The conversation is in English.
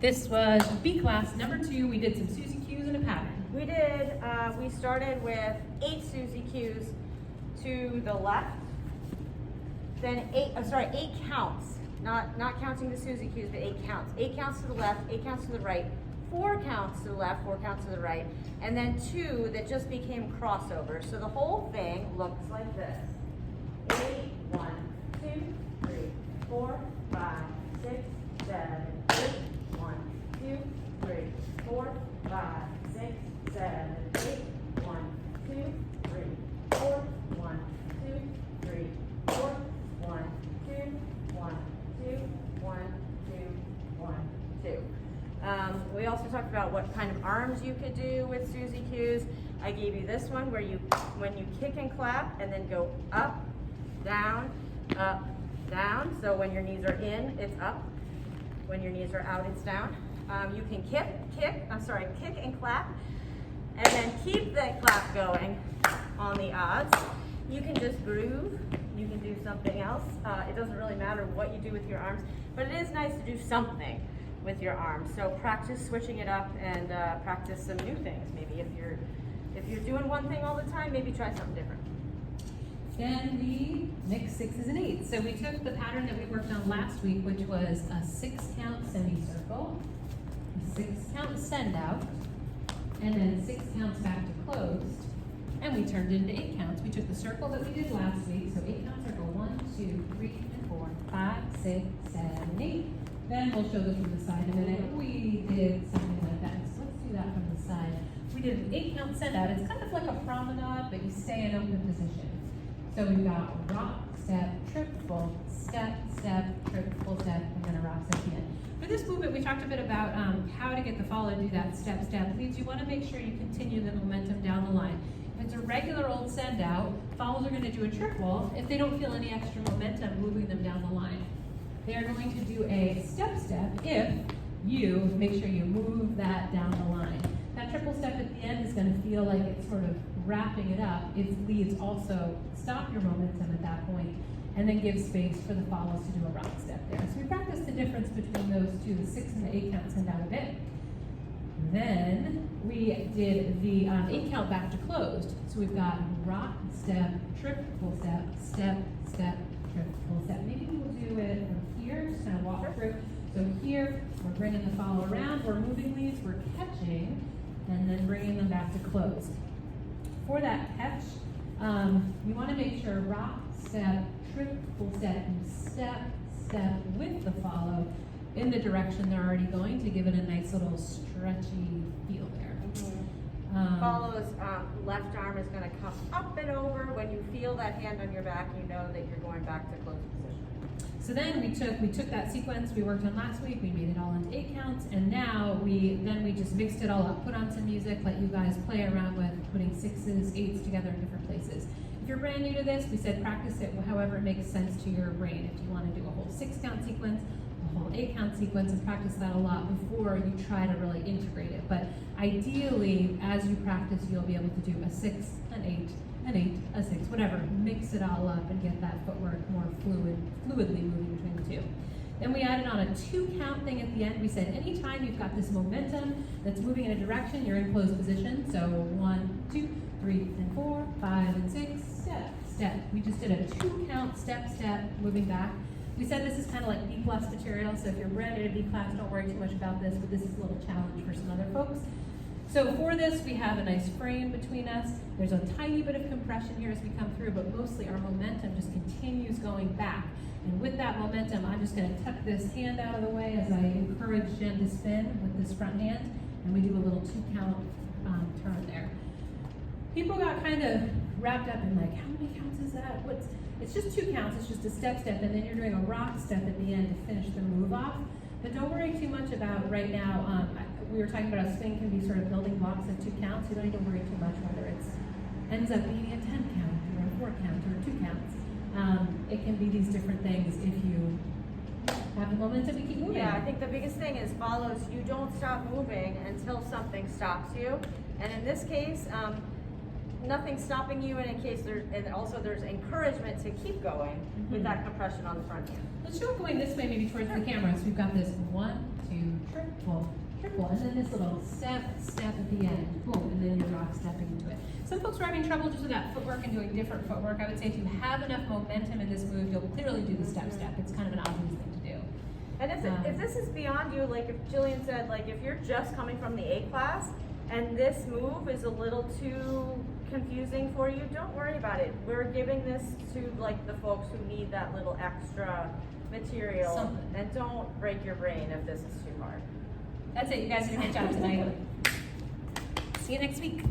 This was B class number 2. We did some Suzy Q's and a pattern. We did, we started with 8 Suzy Q's to the left, then 8 counts, not counting the Suzy Q's, but 8 counts. 8 counts to the left, 8 counts to the right, 4 counts to the left, 4 counts to the right, and then 2 that just became crossover. So the whole thing looks like this. 8, 1, 2, 3, 4, 5, 6, 7, 8, 1, 2, 3, 4, 5, 6, 7, 8, 1, 2, 3, 4, 1, 2, 3, 4, 1, 2, 1, 2, 1, 2, 1, 2. We also talked about what kind of arms you could do with Suzy Q's. I gave you this one where when you kick and clap and then go up, down, so when your knees are in, it's up. When your knees are out, it's down. You can kick and clap, and then keep that clap going on the odds. You can just groove. You can do something else. It doesn't really matter what you do with your arms, but it is nice to do something with your arms. So practice switching it up and practice some new things. Maybe if you're doing one thing all the time, maybe try something different. Then we mixed 6s and 8s. So we took the pattern that we worked on last week, which was a 6-count semicircle, a 6-count send out, and then 6 counts back to closed, and we turned it into 8 counts. We took the circle that we did last week, so 8-count circle, 1, 2, 3, and 4, 5, 6, 7, 8. Then we'll show this from the side in a minute. We did something like that. So let's do that from the side. We did an 8-count send out. It's kind of like a promenade, but you stay in open position. So we've got rock, step, triple, step, step, triple step, and then a rock step again. For this movement, we talked a bit about how to get the follow to do that step, step leads. You want to make sure you continue the momentum down the line. If it's a regular old send out, follows are going to do a triple if they don't feel any extra momentum moving them down the line. They are going to do a step, step if you make sure you move that down the line. That triple step at the end is going to feel like it's sort of wrapping it up. Its leads also stop your momentum at that point and then give space for the follows to do a rock step there. So we practiced the difference between those two, the 6 and the 8 count send out a bit. Then we did the 8 count back to closed. So we've got rock, step, triple step, step, step, triple step. Maybe we'll do it from here, just kind of walk through. So here, we're bringing the follow around, we're moving leads, we're catching, and then bringing them back to close. For that catch, you want to make sure rock, step, triple step, and step, step with the follow in the direction they're already going to give it a nice little stretchy feel there. Follows, left arm is going to come up and over. When you feel that hand on your back, you know that you're going back to closed position. So then we took that sequence we worked on last week, we made it all into 8 counts, and now we just mixed it all up, put on some music, let you guys play around with putting 6s, 8s together in different places. If you're brand new to this, we said practice it however it makes sense to your brain. If you want to do a whole 6-count sequence, a whole 8-count sequence, and practice that a lot before you try to really integrate it. But ideally, as you practice, you'll be able to do a 6, an 8, an 8, a 6, whatever. Mix it all up and get that footwork more fluidly moving between the two. Then we added on a 2-count thing at the end. We said anytime you've got this momentum that's moving in a direction, you're in closed position. So 1, 2, 3, and 4, 5, and 6, step, step. We just did a 2-count step, step, moving back. We said this is kind of like B plus material, so if you're brand new to B class, don't worry too much about this, but this is a little challenge for some other folks. So for this, we have a nice frame between us. There's a tiny bit of compression here as we come through, but mostly our momentum just continues going back. And with that momentum, I'm just going to tuck this hand out of the way as I encourage Jen to spin with this front hand, and we do a little 2-count turn there. People got kind of wrapped up in like, how many counts is that? It's just 2 counts, it's just a step, step, and then you're doing a rock step at the end to finish the move off. But don't worry too much about right now. We were talking about how spin can be sort of building blocks of 2 counts. You don't need to worry too much whether it ends up being a 10 count or a 4 count or 2 counts. It can be these different things if you have the momentum to keep moving. Yeah, I think the biggest thing is follows. You don't stop moving until something stops you. And in this case, nothing stopping you, and in case and also there's encouragement to keep going with that compression on the front hand. Let's show it going this way, maybe towards the camera. So we've got this 1, 2, triple, triple, and then this little step at the end, boom, and then you're rock stepping into it. Some folks are having trouble just with that footwork and doing different footwork. I would say if you have enough momentum in this move, you'll clearly do the step. It's kind of an obvious thing to do. And if this is beyond you, like if Jillian said, like if you're just coming from the A class and this move is a little too confusing for you, don't worry about it. We're giving this to like the folks who need that little extra material. Something. And don't break your brain if this is too hard. That's it. You guys did a great job tonight. See you next week.